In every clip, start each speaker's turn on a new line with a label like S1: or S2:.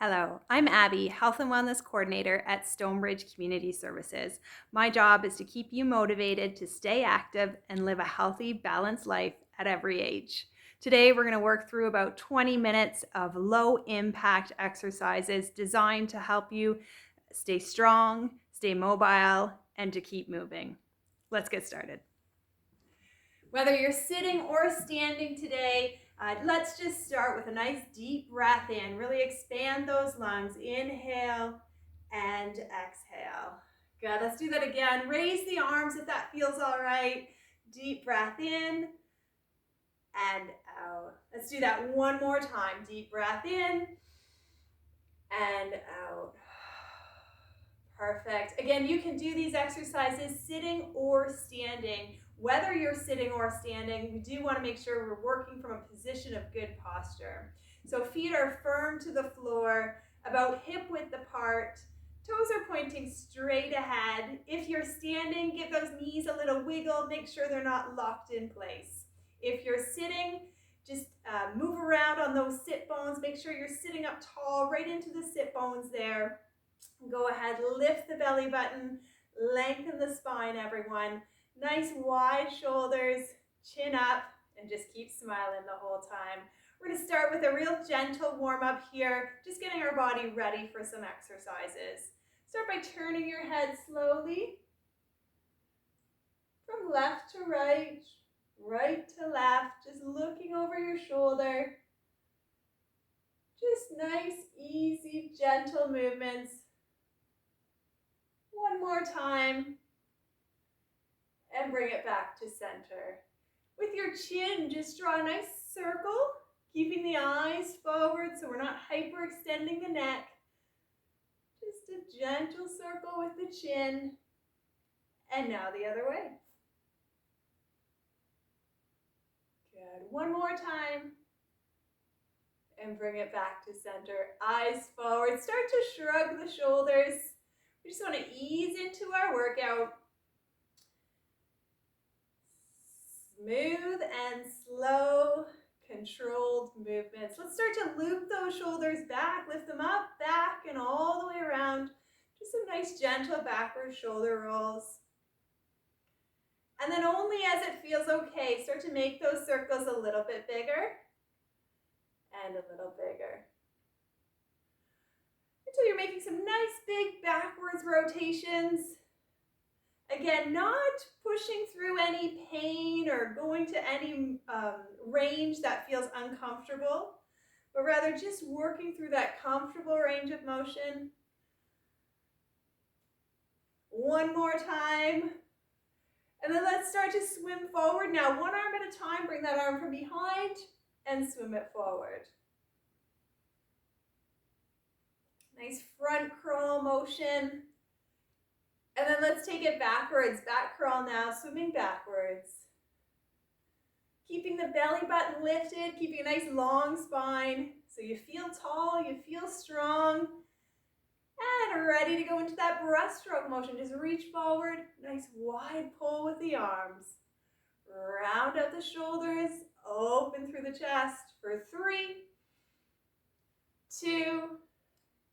S1: Hello, I'm Abby, Health and Wellness Coordinator at Stonebridge Community Services. My job is to keep you motivated to stay active and live a healthy, balanced life at every age. Today, we're going to work through about 20 minutes of low impact exercises designed to help you stay strong, stay mobile, and to keep moving. Let's get started. Whether you're sitting or standing today, let's just start with a nice deep breath in. Really expand those lungs. Inhale and exhale. Good. Let's do that again. Raise the arms if that feels all right. Deep breath in and out. Let's do that one more time. Deep breath in and out. Perfect. Again, you can do these exercises sitting or standing. Whether you're sitting or standing, we do want to make sure we're working from a position of good posture. So feet are firm to the floor, about hip width apart. Toes are pointing straight ahead. If you're standing, give those knees a little wiggle. Make sure they're not locked in place. If you're sitting, just move around on those sit bones. Make sure you're sitting up tall, right into the sit bones there. Go ahead, lift the belly button, lengthen the spine, everyone. Nice wide shoulders, chin up, and just keep smiling the whole time. We're going to start with a real gentle warm-up here, just getting our body ready for some exercises. Start by turning your head slowly from left to right, right to left, just looking over your shoulder. Just nice, easy, gentle movements. One more time, and bring it back to center. With your chin, just draw a nice circle, keeping the eyes forward so we're not hyperextending the neck. Just a gentle circle with the chin, and now the other way. Good. One more time, and bring it back to center. Eyes forward. Start to shrug the shoulders. We just want to ease into our workout. Smooth and slow, controlled movements. Let's start to loop those shoulders back, lift them up, back, and all the way around. Just some nice gentle backward shoulder rolls. And then only as it feels okay, start to make those circles a little bit bigger and a little bigger. Until you're making some nice big backwards rotations. Again, not pushing through any pain or going to any range that feels uncomfortable, but rather just working through that comfortable range of motion. One more time. And then let's start to swim forward. Now, one arm at a time, bring that arm from behind and swim it forward. Nice front crawl motion. And then let's take it backwards, back crawl now, swimming backwards. Keeping the belly button lifted, keeping a nice long spine so you feel tall, you feel strong, and ready to go into that breaststroke motion. Just reach forward, nice wide pull with the arms. Round out the shoulders, open through the chest for 3, 2,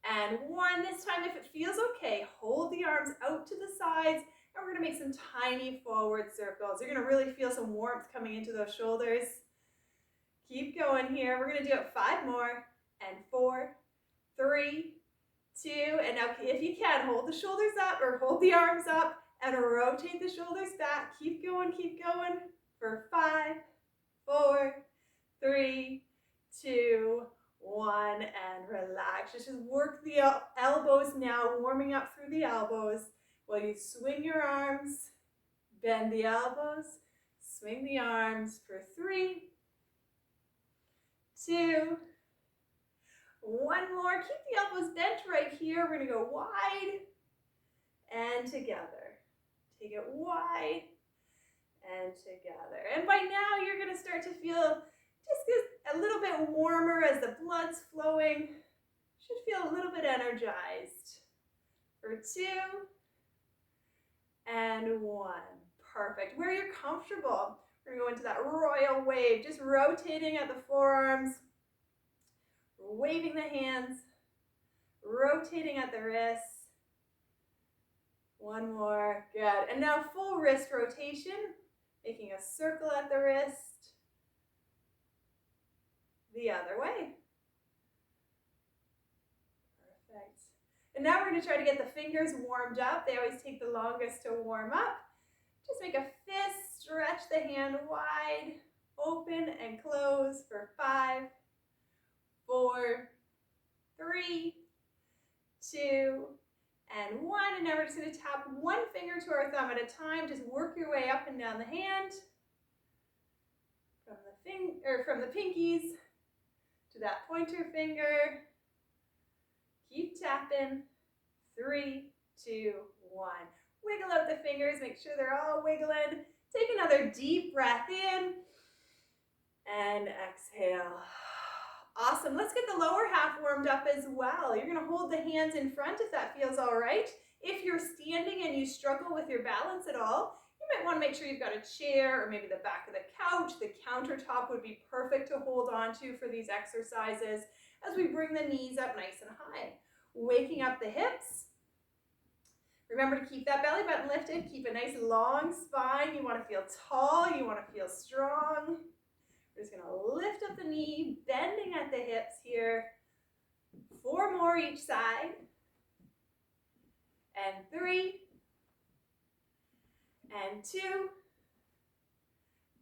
S1: and 1. This time, if it feels okay, hold the arms out to the sides, and we're going to make some tiny forward circles. You're going to really feel some warmth coming into those shoulders. Keep going here. We're going to do it 5 more, and 4, 3, 2, and now if you can, hold the shoulders up or hold the arms up and rotate the shoulders back. Keep going for 5, 4, 3, 2, 1, and relax. Just work the elbows now, warming up through the elbows while you swing your arms, bend the elbows, swing the arms for 3, 2, 1 more. Keep the elbows bent right here. We're going to go wide and together. Take it wide and together. And by now you're going to start to feel just a little bit warmer as the blood's flowing. Should feel a little bit energized. For 2 and 1. Perfect. Where you're comfortable, we're going to go into that royal wave, just rotating at the forearms, waving the hands, rotating at the wrists. One more, good. And now full wrist rotation, making a circle at the wrist. The other way. Perfect. And now we're going to try to get the fingers warmed up. They always take the longest to warm up. Just make a fist, stretch the hand wide, open and close for 5, 4, 3, 2, and 1. And now we're just going to tap one finger to our thumb at a time. Just work your way up and down the hand. From the pinkies to that pointer finger. Keep tapping. 3, 2, 1. Wiggle out the fingers. Make sure they're all wiggling. Take another deep breath in. And exhale. Awesome. Let's get the lower half warmed up as well. You're going to hold the hands in front if that feels all right. If you're standing and you struggle with your balance at all, you might want to make sure you've got a chair or maybe the back of the couch. The countertop would be perfect to hold on to for these exercises as we bring the knees up nice and high. Waking up the hips. Remember to keep that belly button lifted. Keep a nice long spine. You want to feel tall. You want to feel strong. We're just going to lift up the knee, bending at the hips here. 4 more each side. And 3. And 2.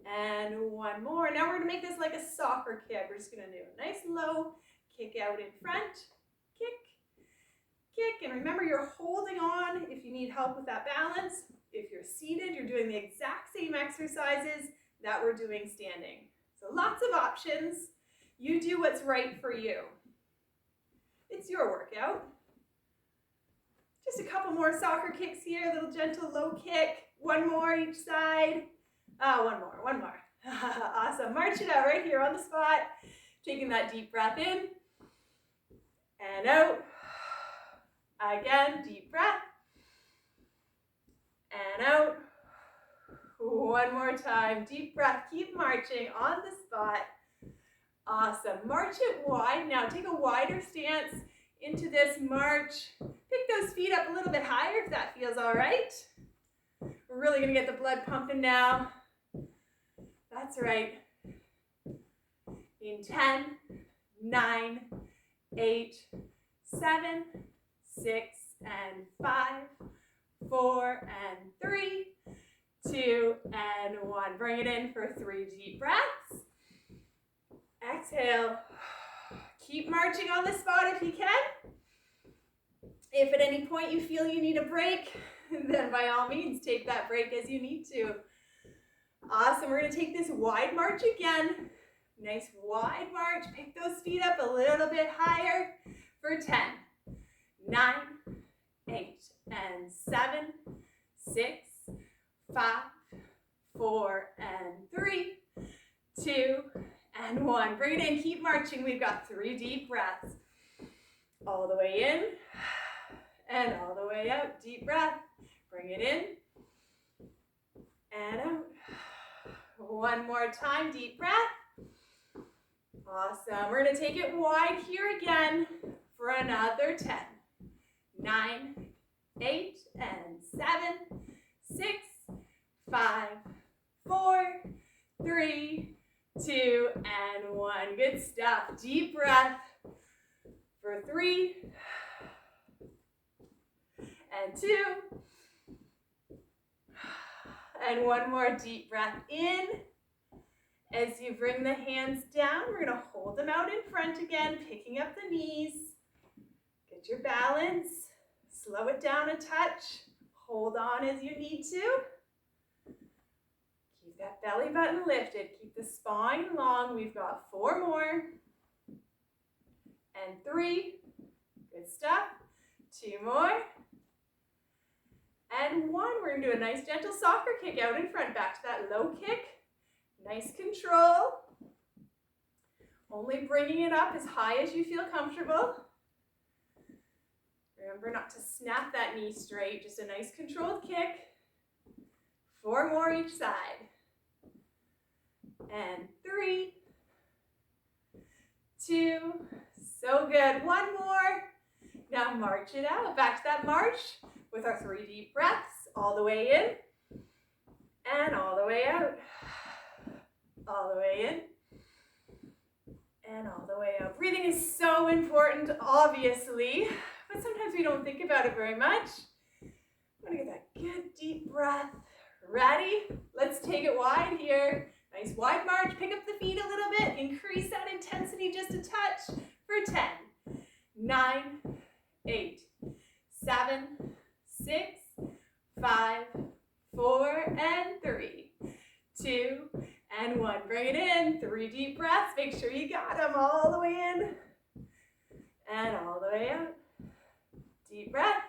S1: And 1 more. Now we're going to make this like a soccer kick. We're just going to do a nice low kick out in front. Kick, kick. And remember, you're holding on if you need help with that balance. If you're seated, you're doing the exact same exercises that we're doing standing. So lots of options. You do what's right for you. It's your workout. Just a couple more soccer kicks here, a little gentle low kick. 1 more each side. One more. Awesome. March it out right here on the spot. Taking that deep breath in and out. Again, deep breath and out. 1 more time. Deep breath. Keep marching on the spot. Awesome. March it wide. Now take a wider stance into this march. Pick those feet up a little bit higher if that feels all right. We're really going to get the blood pumping now. That's right. In 10, 9, 8, 7, 6, and 5, 4, and 3, 2, and 1. Bring it in for 3 deep breaths. Exhale. Keep marching on the spot if you can. If at any point you feel you need a break, then by all means, take that break as you need to. Awesome. We're going to take this wide march again. Nice wide march. Pick those feet up a little bit higher for 10, 9, 8, and 7, 6, 5, 4, and 3, 2, and 1. Bring it in. Keep marching. We've got 3 deep breaths. All the way in and all the way out. Deep breath. Bring it in and out. 1 more time. Deep breath. Awesome. We're going to take it wide here again for another 10, 9, 8, and 7, 6, 5, 4, 3, 2, and 1. Good stuff. Deep breath for 3, and 2, and 1 more deep breath in. As you bring the hands down, we're going to hold them out in front again, picking up the knees. Get your balance. Slow it down a touch. Hold on as you need to. Keep that belly button lifted. Keep the spine long. We've got 4 more. And 3. Good stuff. 2 more. And 1. We're going to do a nice gentle soccer kick out in front. Back to that low kick. Nice control. Only bringing it up as high as you feel comfortable. Remember not to snap that knee straight. Just a nice controlled kick. 4 more each side. And 3, 2, so good. 1 more. Now march it out. Back to that march with our 3 deep breaths. All the way in and all the way out. All the way in and all the way out. Breathing is so important, obviously, but sometimes we don't think about it very much. I'm gonna get that good deep breath. Ready? Let's take it wide here. Nice wide march. Pick up the feet a little bit. Increase that intensity just a touch for 10, 9, 8, 7, 6, 5, 4, and 3, 2, and 1. Bring it in. 3 deep breaths. Make sure you got them all the way in and all the way out. Deep breath.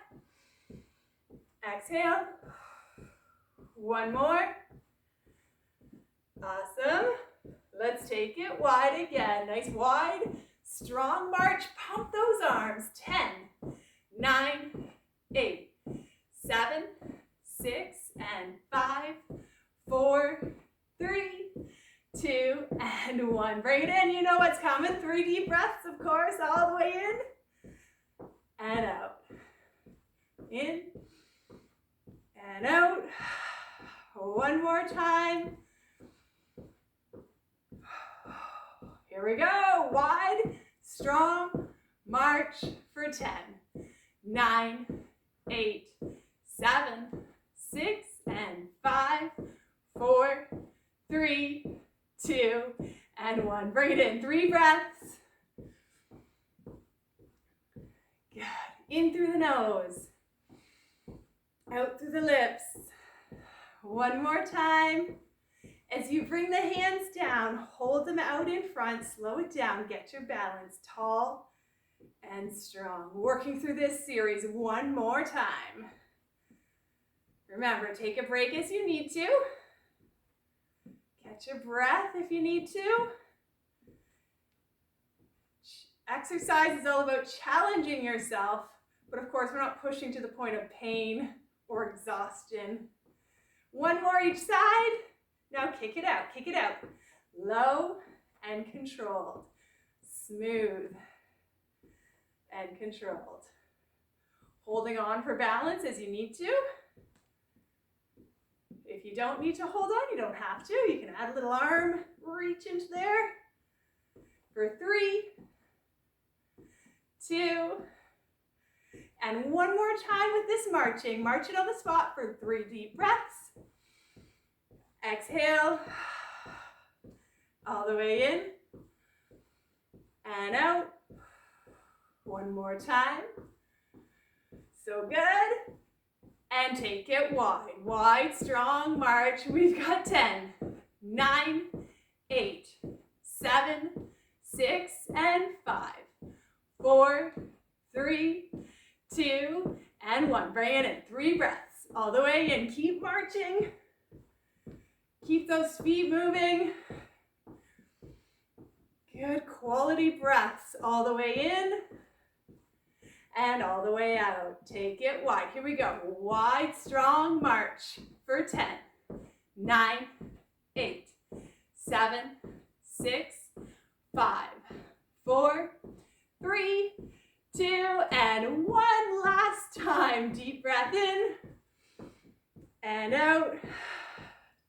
S1: Exhale. One more. Awesome. Let's take it wide again. Nice wide, strong march. Pump those arms. 10, 9, 8, 7, 6, and 5, 4, 3, 2, and 1. Bring it in. You know what's coming. 3 deep breaths, of course, all the way in and out. In and out. One more time. Here we go. Wide, strong march for 10, 9, 8, 7, 6, and 5, 4, 3, 2, and 1. Bring it in. 3 breaths. Good. In through the nose. Out through the lips. One more time. As you bring the hands down, hold them out in front, slow it down, get your balance tall and strong. Working through this series one more time. Remember, take a break as you need to. Catch your breath if you need to. Exercise is all about challenging yourself, but of course we're not pushing to the point of pain or exhaustion. One more each side. Now kick it out, kick it out. Low and controlled. Smooth and controlled. Holding on for balance as you need to. If you don't need to hold on, you don't have to. You can add a little arm reach into there. For 3, 2, and one more time with this marching. March it on the spot for 3 deep breaths. Exhale, all the way in and out. One more time. So good. And take it wide. Wide, strong march. We've got 10, 9, 8, 7, 6, and 5, 4, 3, 2, and 1. Bring it in. 3 breaths. All the way in. Keep marching. Keep those feet moving. Good quality breaths all the way in and all the way out. Take it wide. Here we go. Wide, strong march for 10, 9, 8, 7, 6, 5, 4, 3, 2, and 1 last time. Deep breath in and out.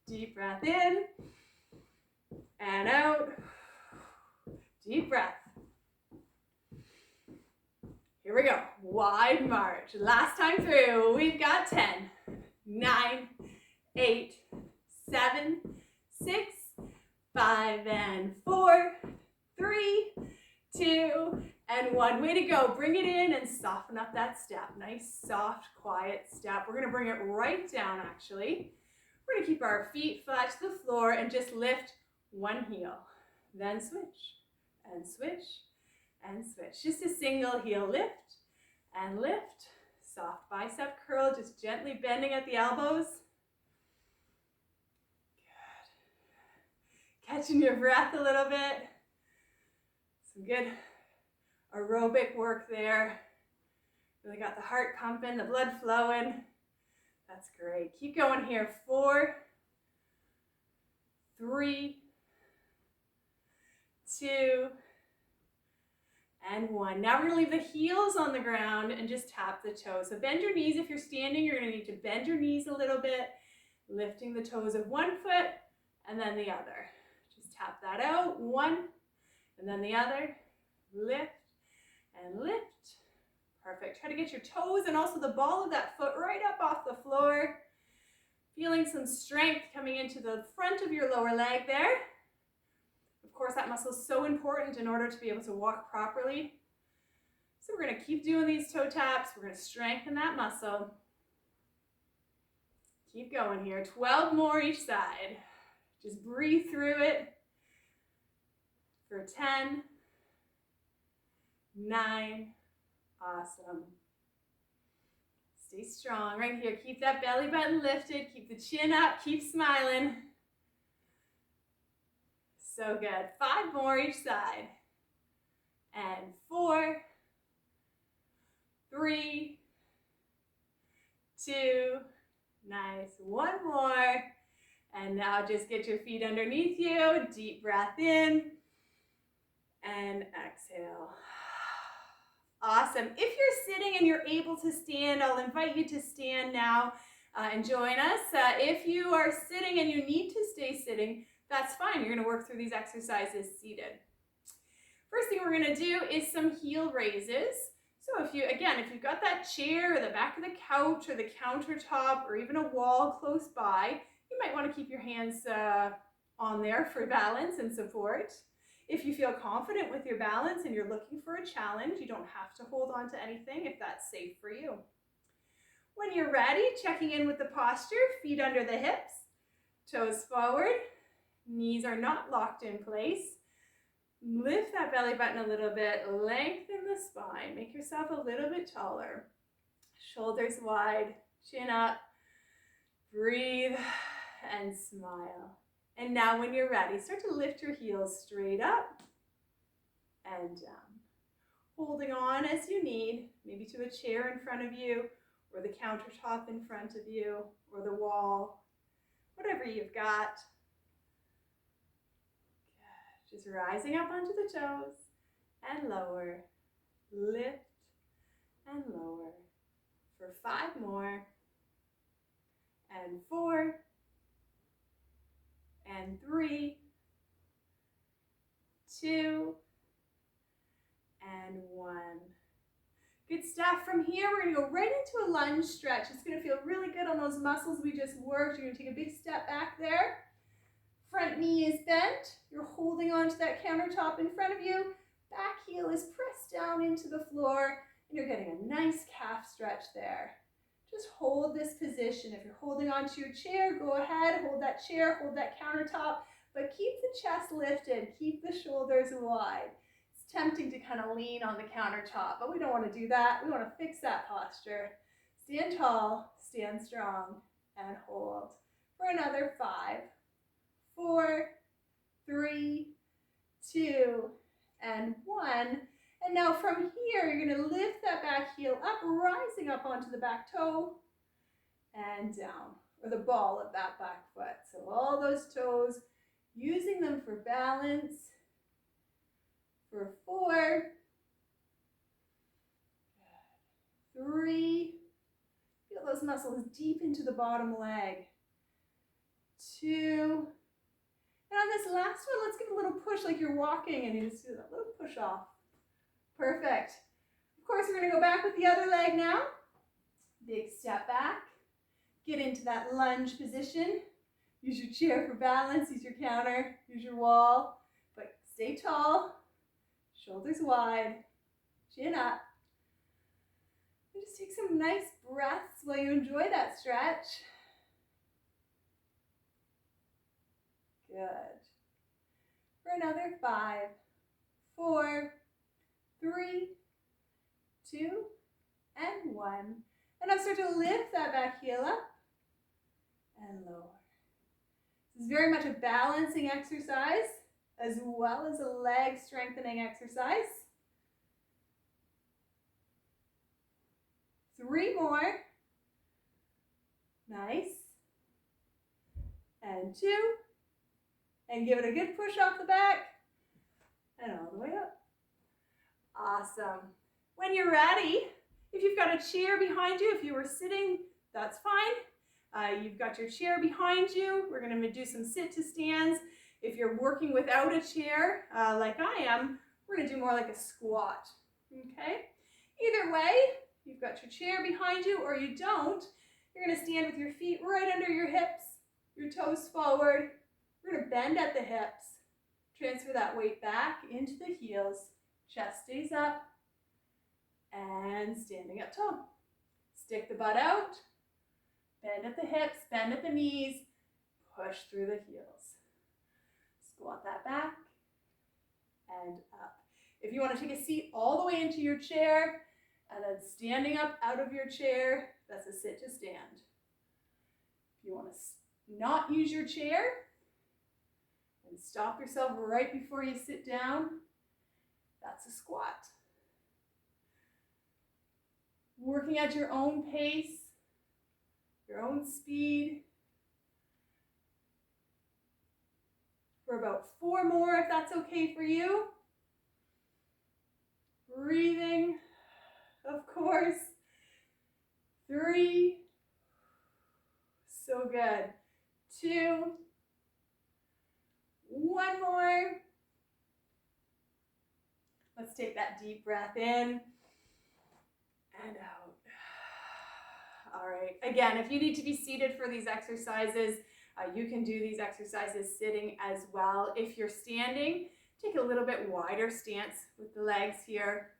S1: Deep breath in and out. Deep breath. Here we go. Wide march. Last time through. We've got 10, 9, 8, 7, 6, 5, and 4, 3, 2, and 1. Way to go. Bring it in and soften up that step. Nice, soft, quiet step. We're going to bring it right down, actually. We're going to keep our feet flat to the floor and just lift one heel. Then switch and switch and switch. Just a single heel lift and lift. Soft bicep curl, just gently bending at the elbows. Good. Catching your breath a little bit. Some good aerobic work there. Really got the heart pumping, the blood flowing. That's great. Keep going here. 4, 3, 2, and 1. Now we're gonna leave the heels on the ground and just tap the toes. So bend your knees. If you're standing, you're gonna need to bend your knees a little bit, lifting the toes of one foot and then the other. Just tap that out, 1, and then the other. Lift and lift. Perfect. Try to get your toes and also the ball of that foot right up off the floor. Feeling some strength coming into the front of your lower leg there. Of course, that muscle is so important in order to be able to walk properly. So we're going to keep doing these toe taps. We're going to strengthen that muscle. Keep going here. 12 more each side. Just breathe through it for 10, 9, awesome. Stay strong right here. Keep that belly button lifted. Keep the chin up. Keep smiling. So good. 5 more each side. And 4, 3, 2, nice. 1 more. And now just get your feet underneath you. Deep breath in. And exhale. Awesome. If you're sitting and you're able to stand, I'll invite you to stand now and join us. If you are sitting and you need to stay sitting, that's fine. You're going to work through these exercises seated. First thing we're going to do is some heel raises. So if you've got that chair or the back of the couch or the countertop or even a wall close by, you might want to keep your hands on there for balance and support. If you feel confident with your balance and you're looking for a challenge, you don't have to hold on to anything if that's safe for you. When you're ready, checking in with the posture, feet under the hips, toes forward, knees are not locked in place. Lift that belly button a little bit, lengthen the spine, make yourself a little bit taller. Shoulders wide, chin up, breathe and smile. And now when you're ready, start to lift your heels straight up and down. Holding on as you need, maybe to a chair in front of you, or the countertop in front of you, or the wall, whatever you've got. Good. Just rising up onto the toes and lower. Lift and lower. For 5 more. And 4. And 3, 2, and 1. Good stuff. From here, we're going to go right into a lunge stretch. It's going to feel really good on those muscles we just worked. You're going to take a big step back there. Front knee is bent. You're holding onto that countertop in front of you. Back heel is pressed down into the floor, and you're getting a nice calf stretch there. Just hold this position. If you're holding onto your chair, go ahead, hold that chair, hold that countertop, but keep the chest lifted, keep the shoulders wide. It's tempting to kind of lean on the countertop, but we don't want to do that. We want to fix that posture. Stand tall, stand strong, and hold. For another 5, 4, 3, 2, and 1. And now from here, you're going to lift that back heel up, rising up onto the back toe and down, or the ball of that back foot. So all those toes, using them for balance. For 4, 3, feel those muscles deep into the bottom leg. 2, and on this last one, let's give a little push like you're walking, and you just do that little push off. Perfect. Of course, we're going to go back with the other leg now. Big step back. Get into that lunge position. Use your chair for balance. Use your counter. Use your wall. But stay tall. Shoulders wide. Chin up. And just take some nice breaths while you enjoy that stretch. Good. For another 5, 4, 3, 2, and 1. And now start to lift that back heel up and lower. This is very much a balancing exercise as well as a leg strengthening exercise. 3 more. Nice. And 2. And give it a good push off the back and all the way up. Awesome. When you're ready, if you've got a chair behind you, if you were sitting, that's fine. You've got your chair behind you. We're going to do some sit to stands. If you're working without a chair, like I am, we're going to do more like a squat. Okay? Either way, you've got your chair behind you or you don't, you're going to stand with your feet right under your hips, your toes forward. We're going to bend at the hips. Transfer that weight back into the heels. Chest stays up. And standing up tall. Stick the butt out. Bend at the hips, bend at the knees. Push through the heels. Squat that back and up. If you want to take a seat all the way into your chair and then standing up out of your chair, that's a sit to stand. If you want to not use your chair and stop yourself right before you sit down, that's a squat. Working at your own pace, your own speed. For about 4 more, if that's okay for you. Breathing, of course. 3. So good. 2. 1 more. Let's take that deep breath in and out. All right. Again, if you need to be seated for these exercises, you can do these exercises sitting as well. If you're standing, take a little bit wider stance with the legs here.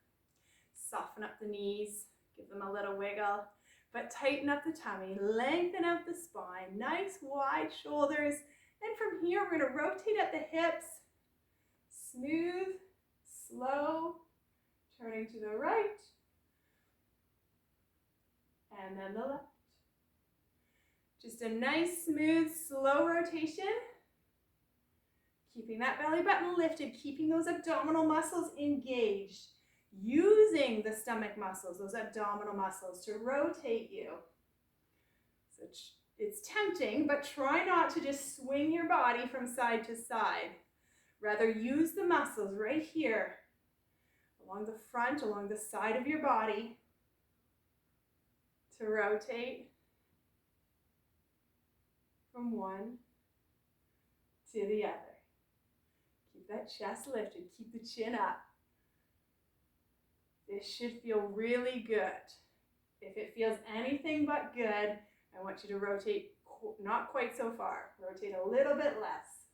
S1: Soften up the knees, give them a little wiggle, but tighten up the tummy, lengthen up the spine, nice wide shoulders. And from here, we're going to rotate at the hips, smooth, slow, turning to the right, and then the left. Just a nice, smooth, slow rotation. Keeping that belly button lifted, keeping those abdominal muscles engaged. Using the stomach muscles, those abdominal muscles, to rotate you. So it's tempting, but try not to just swing your body from side to side. Rather, use the muscles right here, along the front, along the side of your body, to rotate from one to the other. Keep that chest lifted, keep the chin up. This should feel really good. If it feels anything but good, I want you to rotate not quite so far. Rotate a little bit less.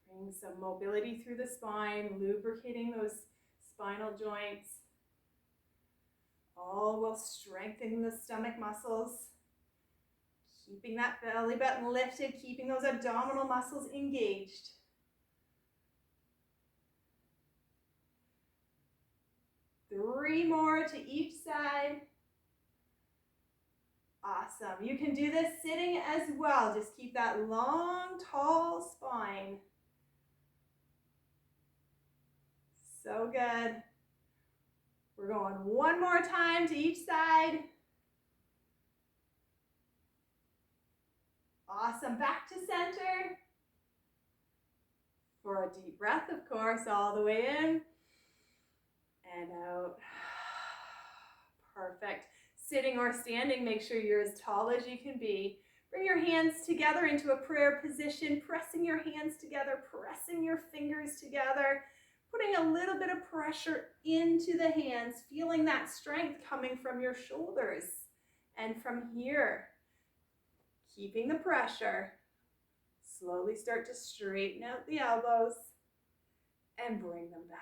S1: Bring some mobility through the spine, lubricating those spinal joints, all while strengthening the stomach muscles, keeping that belly button lifted, keeping those abdominal muscles engaged. Three more to each side. Awesome. You can do this sitting as well. Just keep that long, tall spine. So good. We're going one more time to each side. Awesome. Back to center. For a deep breath, of course, all the way in and out. Perfect. Sitting or standing, make sure you're as tall as you can be. Bring your hands together into a prayer position, pressing your hands together, pressing your fingers together, putting a little bit of pressure into the hands, feeling that strength coming from your shoulders. And from here, keeping the pressure, slowly start to straighten out the elbows and bring them back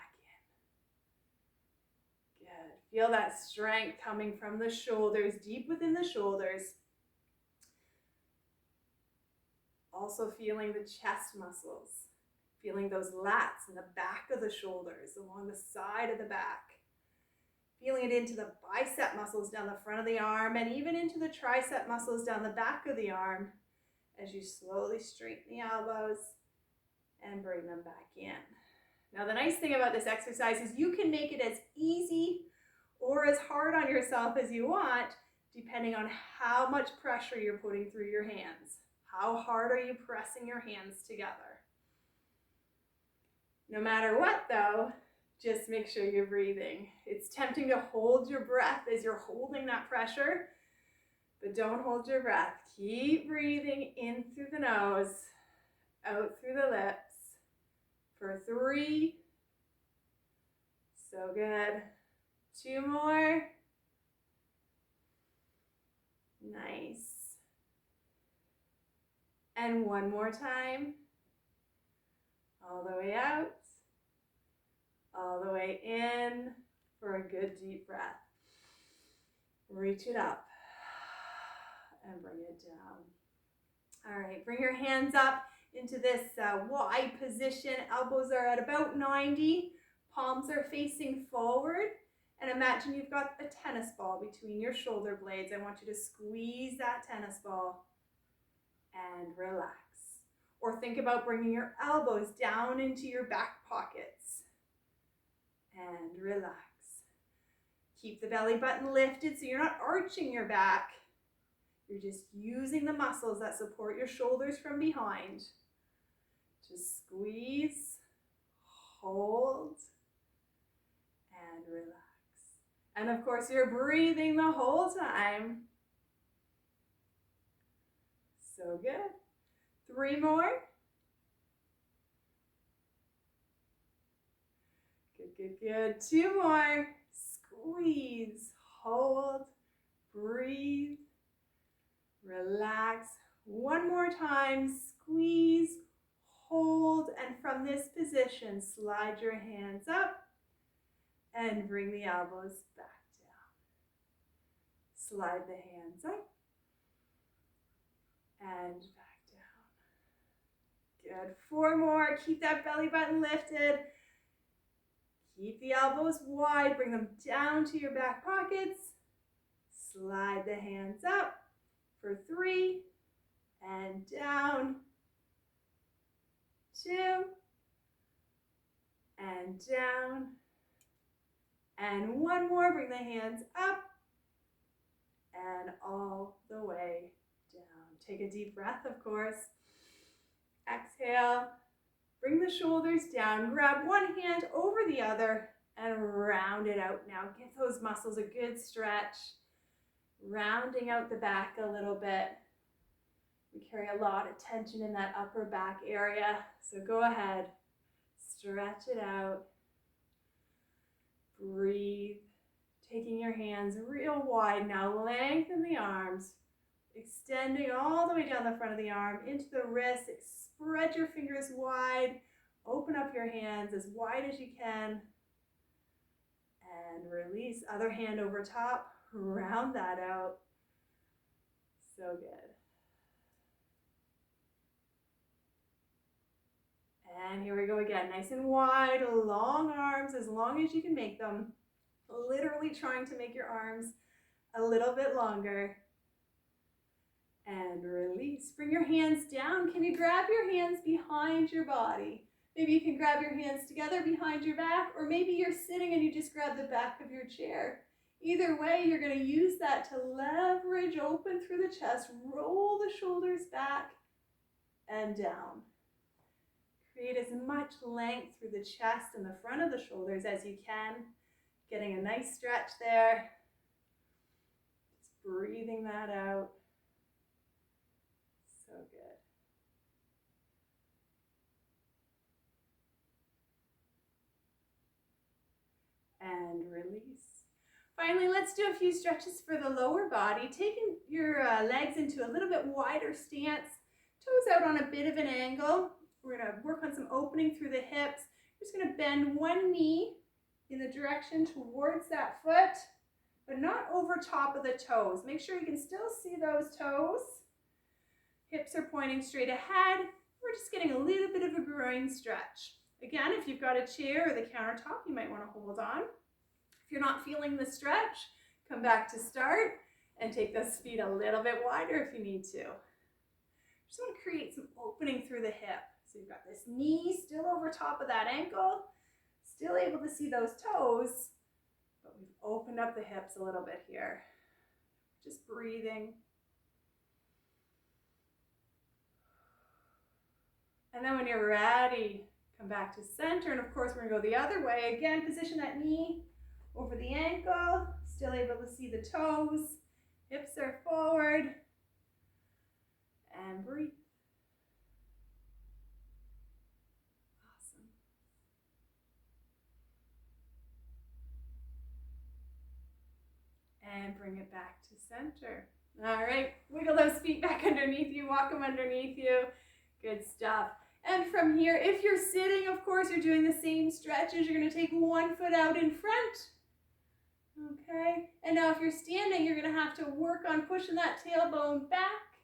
S1: in. Good. Feel that strength coming from the shoulders, deep within the shoulders. Also feeling the chest muscles, feeling those lats in the back of the shoulders, along the side of the back. Feeling it into the bicep muscles down the front of the arm and even into the tricep muscles down the back of the arm as you slowly straighten the elbows and bring them back in. Now, the nice thing about this exercise is you can make it as easy or as hard on yourself as you want, depending on how much pressure you're putting through your hands. How hard are you pressing your hands together? No matter what though, just make sure you're breathing. It's tempting to hold your breath as you're holding that pressure, but don't hold your breath. Keep breathing in through the nose, out through the lips for 3. So good. 2 more. Nice. And 1 more time. All the way out. All the way in for a good deep breath. Reach it up and bring it down. All right, bring your hands up into this wide position. Elbows are at about 90. Palms are facing forward. And imagine you've got a tennis ball between your shoulder blades. I want you to squeeze that tennis ball and relax. Or think about bringing your elbows down into your back pockets and relax. Keep the belly button lifted so you're not arching your back. You're just using the muscles that support your shoulders from behind. Just squeeze, hold, and relax. And of course, you're breathing the whole time. So good. 3 more. Good, good, good. 2 more. Squeeze, hold, breathe, relax. 1 more time. Squeeze, hold, and from this position, slide your hands up and bring the elbows back down. Slide the hands up and back down. Good. 4 more. Keep that belly button lifted. Keep the elbows wide. Bring them down to your back pockets. Slide the hands up for 3 and down. 2 and down. And 1 more. Bring the hands up and all the way down. Take a deep breath, of course. Exhale. Bring the shoulders down. Grab one hand over the other and round it out now. Give those muscles a good stretch. Rounding out the back a little bit. We carry a lot of tension in that upper back area. So go ahead. Stretch it out. Breathe. Taking your hands real wide now. Lengthen the arms. Extending all the way down the front of the arm into the wrists. Spread your fingers wide. Open up your hands as wide as you can. And release. Other hand over top. Round that out. So good. And here we go again. Nice and wide. Long arms as long as you can make them. Literally trying to make your arms a little bit longer. And release. Bring your hands down. Can you grab your hands behind your body? Maybe you can grab your hands together behind your back, or maybe you're sitting and you just grab the back of your chair. Either way, you're going to use that to leverage open through the chest. Roll the shoulders back and down. Create as much length through the chest and the front of the shoulders as you can. Getting a nice stretch there. Just breathing that out. So good. And release. Finally, let's do a few stretches for the lower body. Taking your legs into a little bit wider stance. Toes out on a bit of an angle. We're going to work on some opening through the hips. We're just going to bend one knee in the direction towards that foot, but not over top of the toes. Make sure you can still see those toes. Hips are pointing straight ahead. We're just getting a little bit of a groin stretch. Again, if you've got a chair or the countertop, you might want to hold on. If you're not feeling the stretch, come back to start and take those feet a little bit wider if you need to. Just want to create some opening through the hip. So you've got this knee still over top of that ankle, still able to see those toes, but we've opened up the hips a little bit here. Just breathing. And then when you're ready, Come back to center, and of course we're gonna go the other way. Again, position that knee over the ankle, still able to see the toes, hips are forward, and breathe. Awesome. And bring it back to center. All right, wiggle those feet back underneath you, walk them underneath you. Good stuff. And from here, if you're sitting, of course, you're doing the same stretches. You're gonna take one foot out in front. Okay, and now if you're standing, you're gonna have to work on pushing that tailbone back,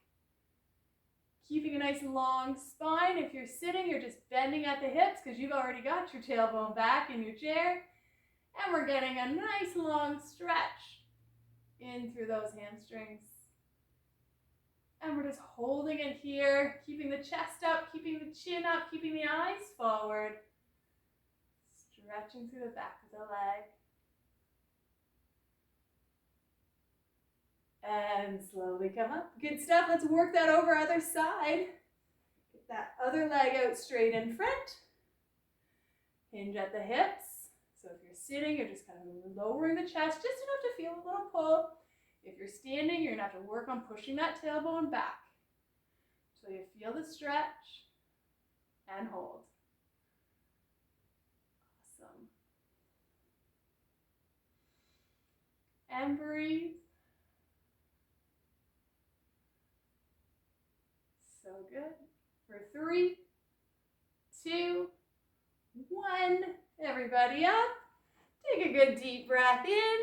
S1: keeping a nice long spine. If you're sitting, you're just bending at the hips because you've already got your tailbone back in your chair. And we're getting a nice long stretch in through those hamstrings. And we're just holding it here, keeping the chest up, keeping the chin up, keeping the eyes forward. Stretching through the back of the leg. And slowly come up. Good stuff. Let's work that over other side. Get that other leg out straight in front. Hinge at the hips. So if you're sitting, you're just kind of lowering the chest just enough to feel a little pull. If you're standing, you're going to have to work on pushing that tailbone back until you feel the stretch and hold. Awesome. And breathe. So good. For 3, 2, 1. Everybody up. Take a good deep breath in.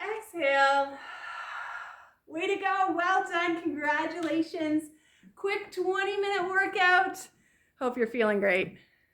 S1: Exhale. Way to go. Well done. Congratulations. Quick 20-minute workout. Hope you're feeling great.